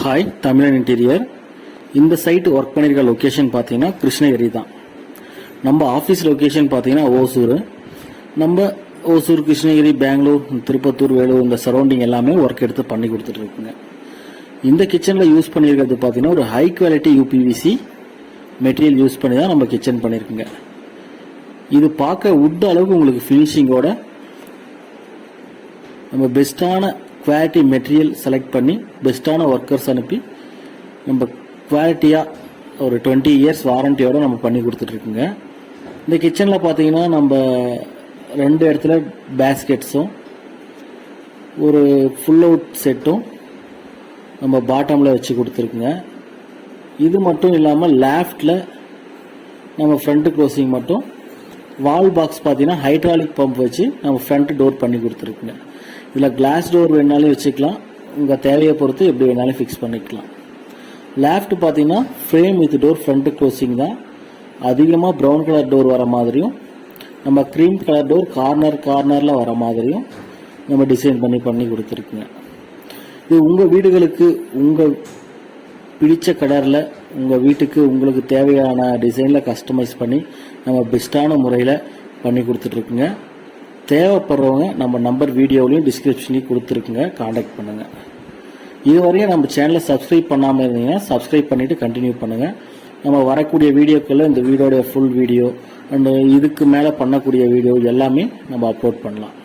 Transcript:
Hi தமிழன் interior. இந்த side work பண்ணியிருக்க லொக்கேஷன் பார்த்தீங்கன்னா கிருஷ்ணகிரி தான். நம்ம ஆஃபீஸ் லொக்கேஷன் பார்த்தீங்கன்னா ஓசூர். நம்ம ஓசூர், கிருஷ்ணகிரி, பெங்களூர், திருப்பத்தூர், வேலூர் இந்த சரௌண்டிங் எல்லாமே ஒர்க் எடுத்து பண்ணி கொடுத்துட்டு இருக்குங்க. இந்த கிச்சனில் யூஸ் பண்ணியிருக்கிறது பார்த்தீங்கன்னா ஒரு high quality UPVC material use பண்ணி தான் நம்ம கிச்சன் பண்ணியிருக்குங்க. இது பார்க்க வுட் அளவுக்கு உங்களுக்கு ஃபினிஷிங்கோட நம்ம பெஸ்ட்டான குவாலிட்டி மெட்டீரியல் செலக்ட் பண்ணி பெஸ்ட்டான ஒர்க்கர்ஸ் அனுப்பி நம்ம குவாலிட்டியாக ஒரு 20 இயர்ஸ் வாரண்டியோடு நம்ம பண்ணி கொடுத்துட்ருக்குங்க. இந்த கிச்சனில் பார்த்தீங்கன்னா நம்ம 2 இடத்துல பேஸ்கெட்ஸும் ஒரு ஃபுல் அவுட் செட்டும் நம்ம பாட்டமில் வச்சு கொடுத்துருக்குங்க. இது மட்டும் இல்லாமல் லேஃப்டில் நம்ம ஃப்ரண்ட் க்ளோசிங் மட்டும் வால் பாக்ஸ் பார்த்தீங்கன்னா ஹைட்ராலிக் பம்ப் வச்சு நம்ம ஃப்ரண்ட் டோர் பண்ணி கொடுத்துருக்குங்க. இதில் கிளாஸ் டோர் வேணாலும் வச்சுக்கலாம், உங்கள் தேவையை பொறுத்து எப்படி வேணாலும் ஃபிக்ஸ் பண்ணிக்கலாம். லேஃப்ட் பார்த்தீங்கன்னா frame with door front closing தான். அதிகமாக ப்ரௌன் கலர் டோர் வர மாதிரியும் நம்ம க்ரீம் கலர் டோர் கார்னரில் வர மாதிரியும் நம்ம டிசைன் பண்ணி கொடுத்துருக்குங்க. இது உங்கள் வீடுகளுக்கு உங்கள் பிடிச்ச கலரில் உங்கள் வீட்டுக்கு உங்களுக்கு தேவையான டிசைனில் கஸ்டமைஸ் பண்ணி நம்ம பெஸ்ட்டான முறையில் பண்ணி கொடுத்துட்ருக்குங்க. தேவைப்படுறவங்க நம்ம நம்பர் வீடியோவிலையும் டிஸ்கிரிப்ஷன்லையும் கொடுத்துருக்குங்க, காண்டாக்ட் பண்ணுங்கள். இதுவரையும் நம்ம சேனலை சப்ஸ்கிரைப் பண்ணாமல் இருந்தீங்கன்னா சப்ஸ்கிரைப் பண்ணிவிட்டு கண்டினியூ பண்ணுங்கள். நம்ம வரக்கூடிய வீடியோக்களில் இந்த வீடியோடைய ஃபுல் வீடியோ அண்டு இதுக்கு மேலே பண்ணக்கூடிய வீடியோ எல்லாமே நம்ம அப்லோட் பண்ணலாம்.